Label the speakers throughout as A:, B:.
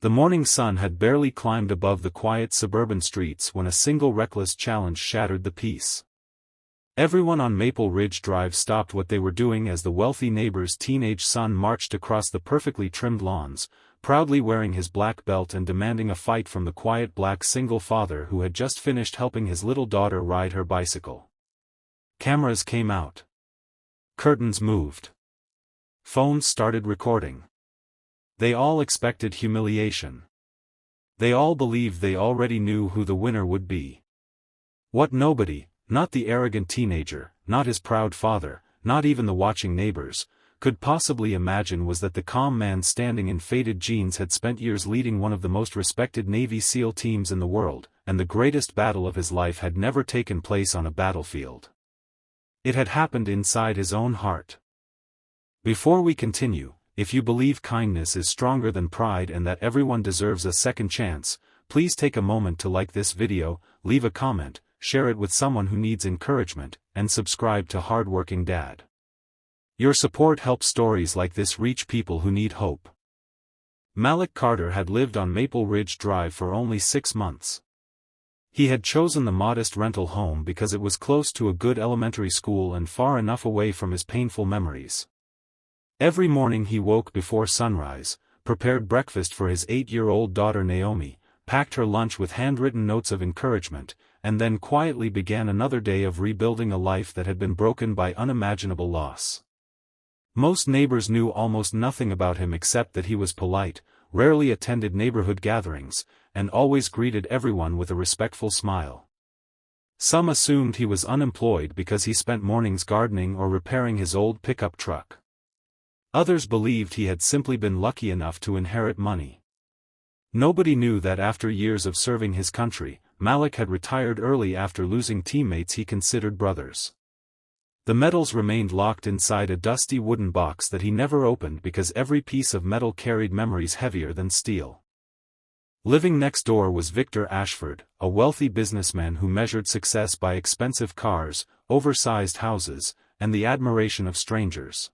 A: The morning sun had barely climbed above the quiet suburban streets when a single reckless challenge shattered the peace. Everyone on Maple Ridge Drive stopped what they were doing as the wealthy neighbor's teenage son marched across the perfectly trimmed lawns, proudly wearing his black belt and demanding a fight from the quiet black single father who had just finished helping his little daughter ride her bicycle. Cameras came out. Curtains moved. Phones started recording. They all expected humiliation. They all believed they already knew who the winner would be. What nobody, not the arrogant teenager, not his proud father, not even the watching neighbors, could possibly imagine was that the calm man standing in faded jeans had spent years leading one of the most respected Navy SEAL teams in the world, and the greatest battle of his life had never taken place on a battlefield. It had happened inside his own heart. Before we continue, if you believe kindness is stronger than pride and that everyone deserves a second chance, please take a moment to like this video, leave a comment, share it with someone who needs encouragement, and subscribe to Hardworking Dad. Your support helps stories like this reach people who need hope. Malik Carter had lived on Maple Ridge Drive for only 6 months. He had chosen the modest rental home because it was close to a good elementary school and far enough away from his painful memories. Every morning he woke before sunrise, prepared breakfast for his 8-year-old daughter Naomi, packed her lunch with handwritten notes of encouragement, and then quietly began another day of rebuilding a life that had been broken by unimaginable loss. Most neighbors knew almost nothing about him except that he was polite, rarely attended neighborhood gatherings, and always greeted everyone with a respectful smile. Some assumed he was unemployed because he spent mornings gardening or repairing his old pickup truck. Others believed he had simply been lucky enough to inherit money. Nobody knew that after years of serving his country, Malik had retired early after losing teammates he considered brothers. The medals remained locked inside a dusty wooden box that he never opened because every piece of metal carried memories heavier than steel. Living next door was Victor Ashford, a wealthy businessman who measured success by expensive cars, oversized houses, and the admiration of strangers.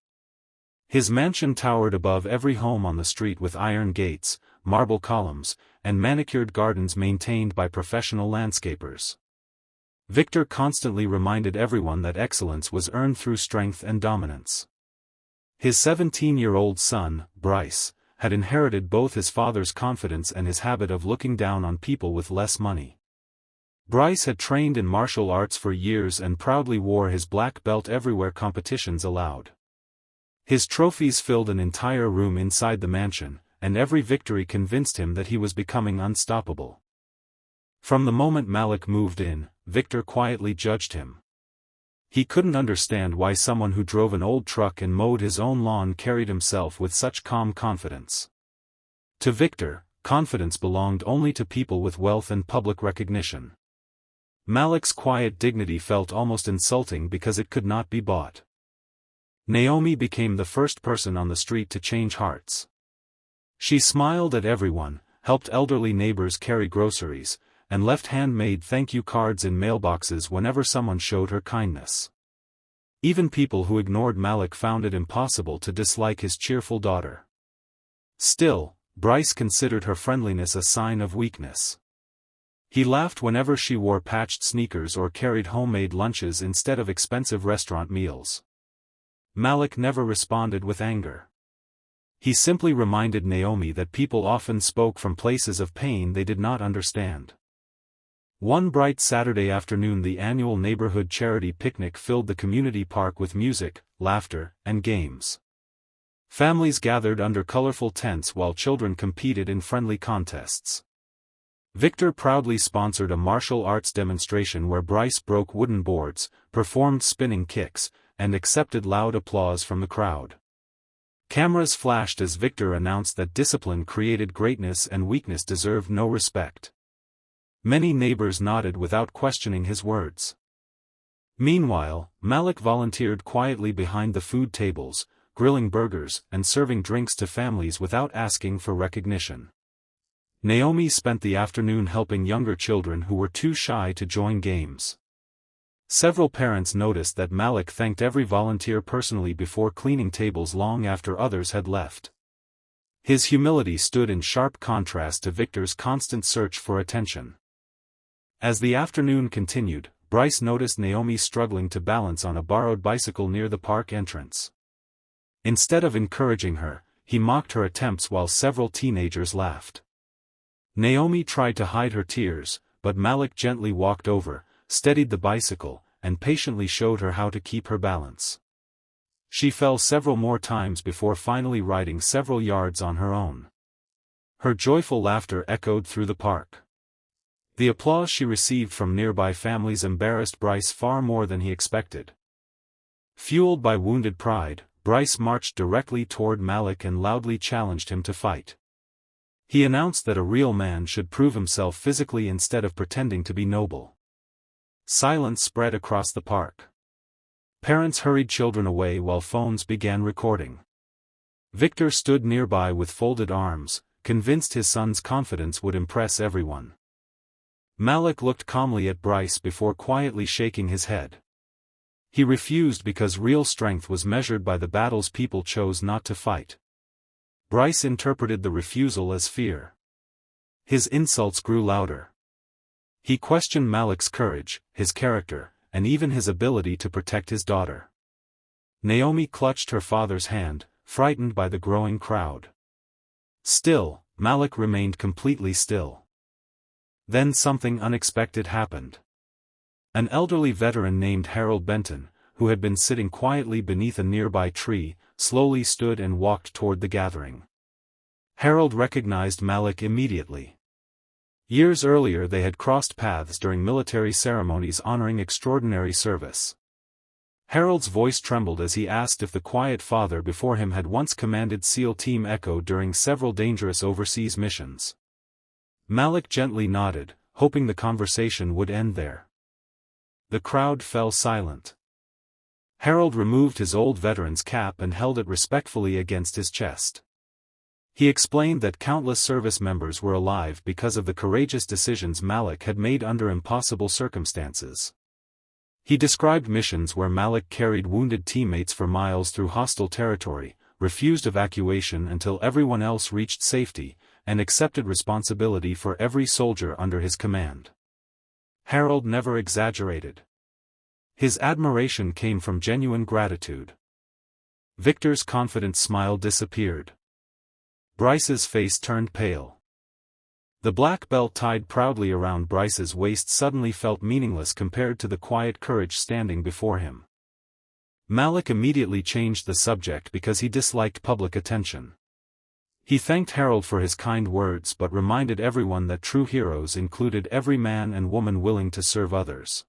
A: His mansion towered above every home on the street with iron gates, marble columns, and manicured gardens maintained by professional landscapers. Victor constantly reminded everyone that excellence was earned through strength and dominance. His 17-year-old son, Bryce, had inherited both his father's confidence and his habit of looking down on people with less money. Bryce had trained in martial arts for years and proudly wore his black belt everywhere competitions allowed. His trophies filled an entire room inside the mansion, and every victory convinced him that he was becoming unstoppable. From the moment Malik moved in, Victor quietly judged him. He couldn't understand why someone who drove an old truck and mowed his own lawn carried himself with such calm confidence. To Victor, confidence belonged only to people with wealth and public recognition. Malik's quiet dignity felt almost insulting because it could not be bought. Naomi became the first person on the street to change hearts. She smiled at everyone, helped elderly neighbors carry groceries, and left handmade thank you cards in mailboxes whenever someone showed her kindness. Even people who ignored Malik found it impossible to dislike his cheerful daughter. Still, Bryce considered her friendliness a sign of weakness. He laughed whenever she wore patched sneakers or carried homemade lunches instead of expensive restaurant meals. Malik never responded with anger. He simply reminded Naomi that people often spoke from places of pain they did not understand. One bright Saturday afternoon, the annual neighborhood charity picnic filled the community park with music, laughter, and games. Families gathered under colorful tents while children competed in friendly contests. Victor proudly sponsored a martial arts demonstration where Bryce broke wooden boards, performed spinning kicks, and accepted loud applause from the crowd. Cameras flashed as Victor announced that discipline created greatness and weakness deserved no respect. Many neighbors nodded without questioning his words. Meanwhile, Malik volunteered quietly behind the food tables, grilling burgers and serving drinks to families without asking for recognition. Naomi spent the afternoon helping younger children who were too shy to join games. Several parents noticed that Malik thanked every volunteer personally before cleaning tables long after others had left. His humility stood in sharp contrast to Victor's constant search for attention. As the afternoon continued, Bryce noticed Naomi struggling to balance on a borrowed bicycle near the park entrance. Instead of encouraging her, he mocked her attempts while several teenagers laughed. Naomi tried to hide her tears, but Malik gently walked over, steadied the bicycle, and patiently showed her how to keep her balance. She fell several more times before finally riding several yards on her own. Her joyful laughter echoed through the park. The applause she received from nearby families embarrassed Bryce far more than he expected. Fueled by wounded pride, Bryce marched directly toward Malik and loudly challenged him to fight. He announced that a real man should prove himself physically instead of pretending to be noble. Silence spread across the park. Parents hurried children away while phones began recording. Victor stood nearby with folded arms, convinced his son's confidence would impress everyone. Malik looked calmly at Bryce before quietly shaking his head. He refused because real strength was measured by the battles people chose not to fight. Bryce interpreted the refusal as fear. His insults grew louder. He questioned Malik's courage, his character, and even his ability to protect his daughter. Naomi clutched her father's hand, frightened by the growing crowd. Still, Malik remained completely still. Then something unexpected happened. An elderly veteran named Harold Benton, who had been sitting quietly beneath a nearby tree, slowly stood and walked toward the gathering. Harold recognized Malik immediately. Years earlier they had crossed paths during military ceremonies honoring extraordinary service. Harold's voice trembled as he asked if the quiet father before him had once commanded SEAL Team Echo during several dangerous overseas missions. Malik gently nodded, hoping the conversation would end there. The crowd fell silent. Harold removed his old veteran's cap and held it respectfully against his chest. He explained that countless service members were alive because of the courageous decisions Malik had made under impossible circumstances. He described missions where Malik carried wounded teammates for miles through hostile territory, refused evacuation until everyone else reached safety, and accepted responsibility for every soldier under his command. Harold never exaggerated. His admiration came from genuine gratitude. Victor's confident smile disappeared. Bryce's face turned pale. The black belt tied proudly around Bryce's waist suddenly felt meaningless compared to the quiet courage standing before him. Malik immediately changed the subject because he disliked public attention. He thanked Harold for his kind words but reminded everyone that true heroes included every man and woman willing to serve others.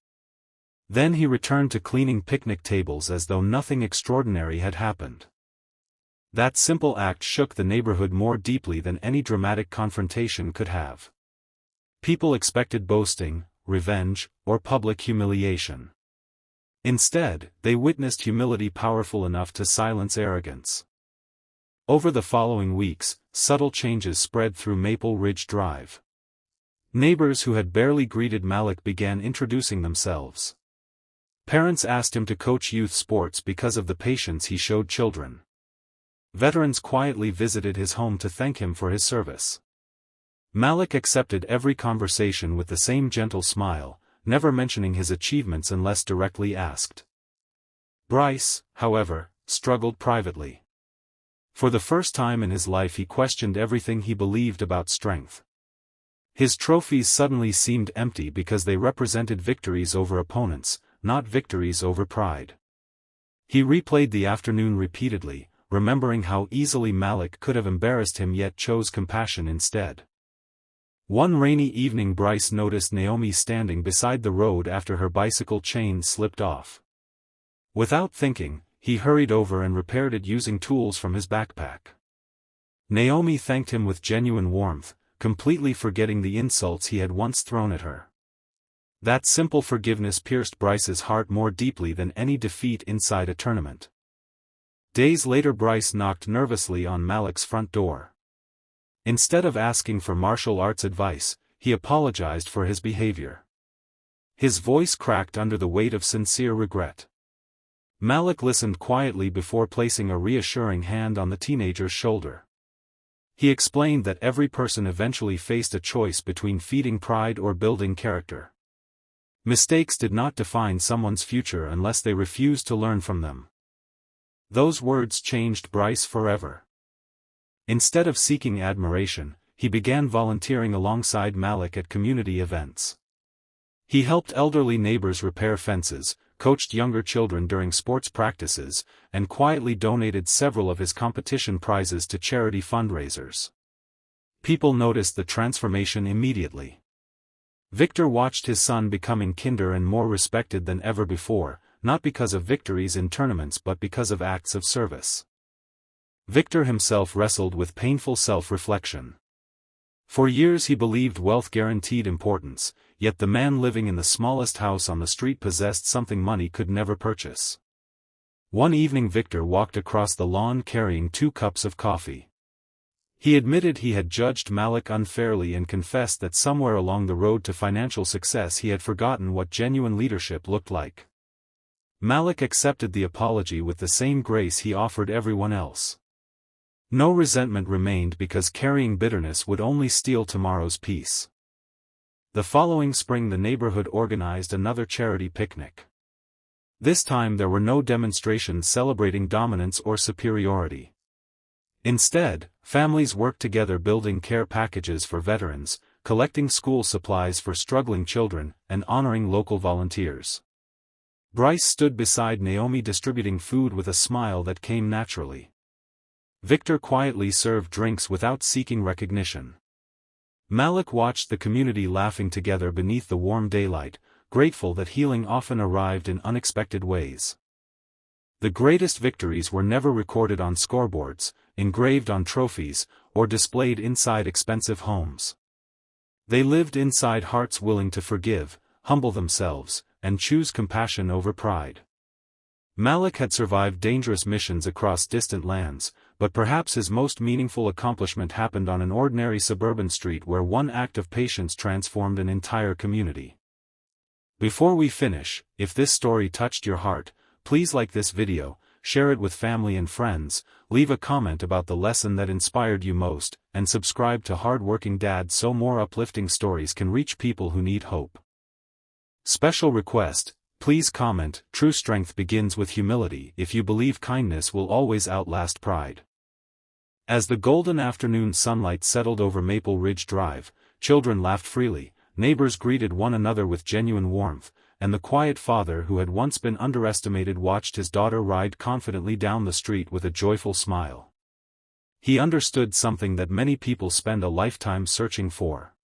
A: Then he returned to cleaning picnic tables as though nothing extraordinary had happened. That simple act shook the neighborhood more deeply than any dramatic confrontation could have. People expected boasting, revenge, or public humiliation. Instead, they witnessed humility powerful enough to silence arrogance. Over the following weeks, subtle changes spread through Maple Ridge Drive. Neighbors who had barely greeted Malik began introducing themselves. Parents asked him to coach youth sports because of the patience he showed children. Veterans quietly visited his home to thank him for his service. Malik accepted every conversation with the same gentle smile, never mentioning his achievements unless directly asked. Bryce, however, struggled privately. For the first time in his life he questioned everything he believed about strength. His trophies suddenly seemed empty because they represented victories over opponents, not victories over pride. He replayed the afternoon repeatedly, remembering how easily Malik could have embarrassed him yet chose compassion instead. One rainy evening Bryce noticed Naomi standing beside the road after her bicycle chain slipped off. Without thinking, he hurried over and repaired it using tools from his backpack. Naomi thanked him with genuine warmth, completely forgetting the insults he had once thrown at her. That simple forgiveness pierced Bryce's heart more deeply than any defeat inside a tournament. Days later Bryce knocked nervously on Malik's front door. Instead of asking for martial arts advice, he apologized for his behavior. His voice cracked under the weight of sincere regret. Malik listened quietly before placing a reassuring hand on the teenager's shoulder. He explained that every person eventually faced a choice between feeding pride or building character. Mistakes did not define someone's future unless they refused to learn from them. Those words changed Bryce forever. Instead of seeking admiration, he began volunteering alongside Malik at community events. He helped elderly neighbors repair fences, coached younger children during sports practices, and quietly donated several of his competition prizes to charity fundraisers. People noticed the transformation immediately. Victor watched his son becoming kinder and more respected than ever before, not because of victories in tournaments but because of acts of service. Victor himself wrestled with painful self-reflection. For years he believed wealth guaranteed importance, yet the man living in the smallest house on the street possessed something money could never purchase. One evening Victor walked across the lawn carrying 2 cups of coffee. He admitted he had judged Malik unfairly and confessed that somewhere along the road to financial success he had forgotten what genuine leadership looked like. Malik accepted the apology with the same grace he offered everyone else. No resentment remained because carrying bitterness would only steal tomorrow's peace. The following spring the neighborhood organized another charity picnic. This time there were no demonstrations celebrating dominance or superiority. Instead, families worked together building care packages for veterans, collecting school supplies for struggling children, and honoring local volunteers. Bryce stood beside Naomi distributing food with a smile that came naturally. Victor quietly served drinks without seeking recognition. Malik watched the community laughing together beneath the warm daylight, grateful that healing often arrived in unexpected ways. The greatest victories were never recorded on scoreboards, engraved on trophies, or displayed inside expensive homes. They lived inside hearts willing to forgive, humble themselves, and choose compassion over pride. Malik had survived dangerous missions across distant lands, but perhaps his most meaningful accomplishment happened on an ordinary suburban street where one act of patience transformed an entire community. Before we finish, if this story touched your heart, please like this video, share it with family and friends, leave a comment about the lesson that inspired you most, and subscribe to Hardworking Dad so more uplifting stories can reach people who need hope. Special request: please comment, "True strength begins with humility" if you believe kindness will always outlast pride. As the golden afternoon sunlight settled over Maple Ridge Drive, children laughed freely, neighbors greeted one another with genuine warmth, and the quiet father who had once been underestimated watched his daughter ride confidently down the street with a joyful smile. He understood something that many people spend a lifetime searching for.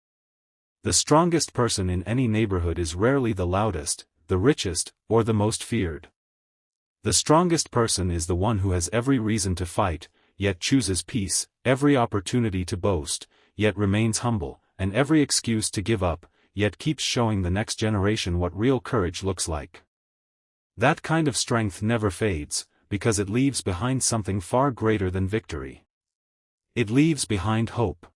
A: The strongest person in any neighborhood is rarely the loudest, the richest, or the most feared. The strongest person is the one who has every reason to fight, yet chooses peace, every opportunity to boast, yet remains humble, and every excuse to give up, yet keeps showing the next generation what real courage looks like. That kind of strength never fades, because it leaves behind something far greater than victory. It leaves behind hope.